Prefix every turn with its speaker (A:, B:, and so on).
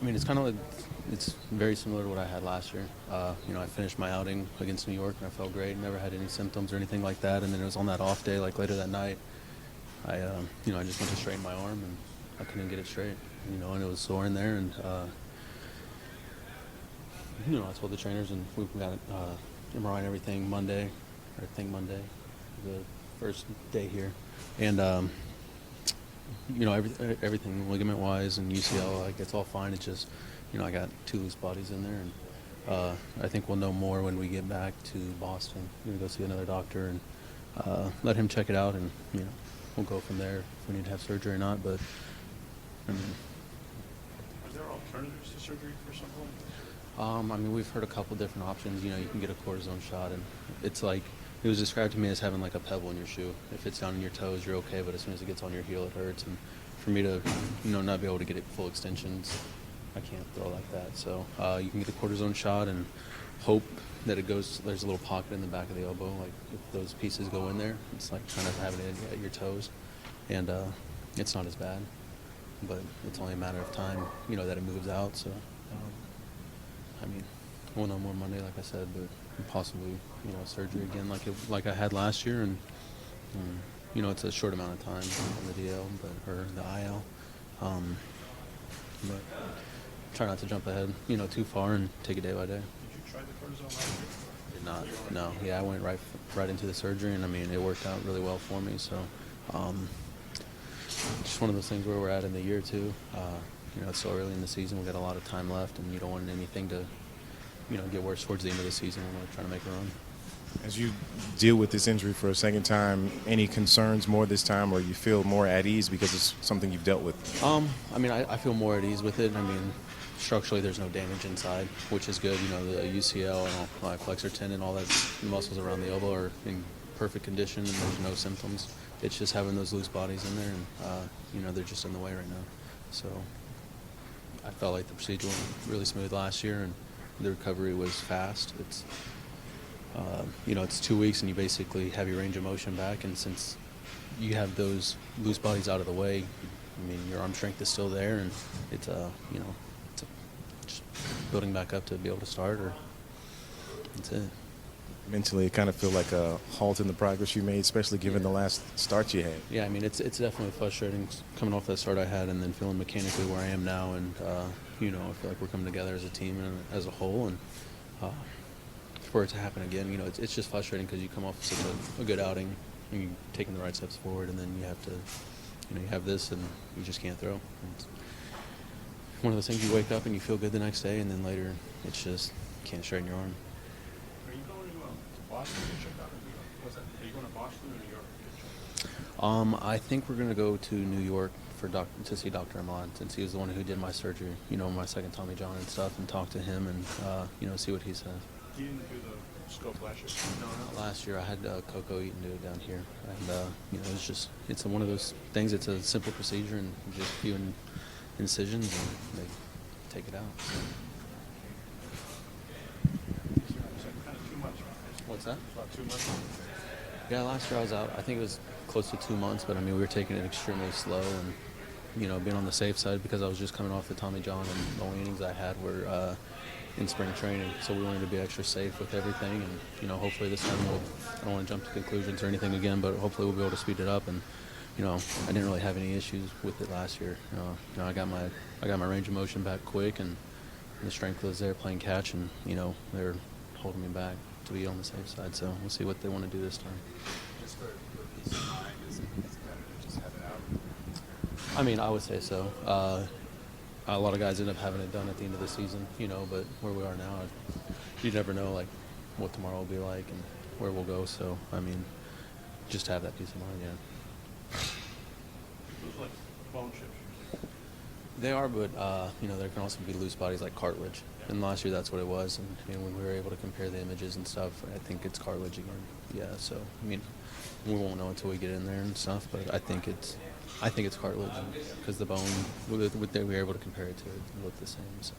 A: I mean, it's very similar to what I had last year. I finished my outing against New York and I felt great. Never had any symptoms or anything like that. And then it was on that off day, like later that night, I just went to straighten my arm and I couldn't get it straight. And it was sore in there. And I told the trainers, and we got MRI and everything Monday, or I think Monday, the first day here, and everything ligament-wise and UCL, like it's all fine. It's just, I got 2 loose bodies in there, and I think we'll know more when we get back to Boston. We're gonna go see another doctor and let him check it out, and we'll go from there if we need to have surgery or not. But I mean,
B: Are there alternatives to surgery for some point?
A: We've heard a couple different options. You can get a cortisone shot, and it's like, it was described to me as having like a pebble in your shoe. If it's down in your toes, you're okay, but as soon as it gets on your heel, it hurts. And for me to, not be able to get it full extensions, I can't throw like that. So you can get a cortisone shot and hope that it goes. There's a little pocket in the back of the elbow. Like if those pieces go in there, it's like kind of having it at your toes, and it's not as bad. But it's only a matter of time, that it moves out. So. We'll know more Monday, like I said, but possibly, surgery again, like I had last year, and it's a short amount of time on the DL, or the IL, but try not to jump ahead, too far, and take it day by day.
B: Did you try the cortisone last year?
A: Did not, no. Yeah, I went right into the surgery, and it worked out really well for me. So, just one of those things where we're at in the year too. It's so early in the season. We've got a lot of time left, and you don't want anything to, get worse towards the end of the season when we're trying to make a run.
C: As you deal with this injury for a second time, any concerns more this time, or you feel more at ease because it's something you've dealt with?
A: I feel more at ease with it. Structurally, there's no damage inside, which is good. The UCL and all, my flexor tendon, all that, the muscles around the elbow are in perfect condition, and there's no symptoms. It's just having those loose bodies in there, and they're just in the way right now. So I felt like the procedure went really smooth last year, and the recovery was fast. It's 2 weeks, and you basically have your range of motion back, and since you have those loose bodies out of the way, your arm strength is still there, and it's just building back up to be able to start, or that's it.
C: Mentally, it kind of feel like a halt in the progress you made, especially given the last start you had.
A: Yeah, it's definitely frustrating coming off that start I had, and then feeling mechanically where I am now, and I feel like we're coming together as a team and as a whole, and for it to happen again, it's just frustrating because you come off such a good outing and you're taking the right steps forward, and then you have to, you have this and you just can't throw. It's one of those things, you wake up and you feel good the next day, and then later it's just you can't straighten your arm.
B: Are you going to Boston to check out? Are you going to Boston or New York to check out?
A: I think we're going to go to New York to see Dr. Ahmad, since he was the one who did my surgery, my second Tommy John and stuff, and talk to him and, see what he says.
B: He didn't do the scope last year?
A: No, last year I had Coco Eaton do it down here, and it's one of those things. It's a simple procedure, and just a few incisions, and they take it out.
B: Kind of too much.
A: What's that?
B: About 2 months.
A: Yeah, last year I was out. I think it was close to 2 months, but we were taking it extremely slow, and being on the safe side, because I was just coming off the Tommy John, and the only innings I had were in spring training, so we wanted to be extra safe with everything, and hopefully this time I don't want to jump to conclusions or anything again, but hopefully we'll be able to speed it up. And I didn't really have any issues with it last year. I got my range of motion back quick, and the strength was there playing catch, and they're holding me back to be on the safe side. So we'll see what they want to do this time.
D: Just for peace of mind, is it better to just have it out?
A: I would say so. A lot of guys end up having it done at the end of the season, but where we are now, you never know, like, what tomorrow will be like and where we'll go. So, just have that peace of mind, yeah.
B: It was like bone chips.
A: They are, but, there can also be loose bodies like cartilage. And last year that's what it was. And, when we were able to compare the images and stuff, I think it's cartilage again. Yeah, so, we won't know until we get in there and stuff, but I think it's cartilage, because the bone, we were able to compare it to it, looked the same. So.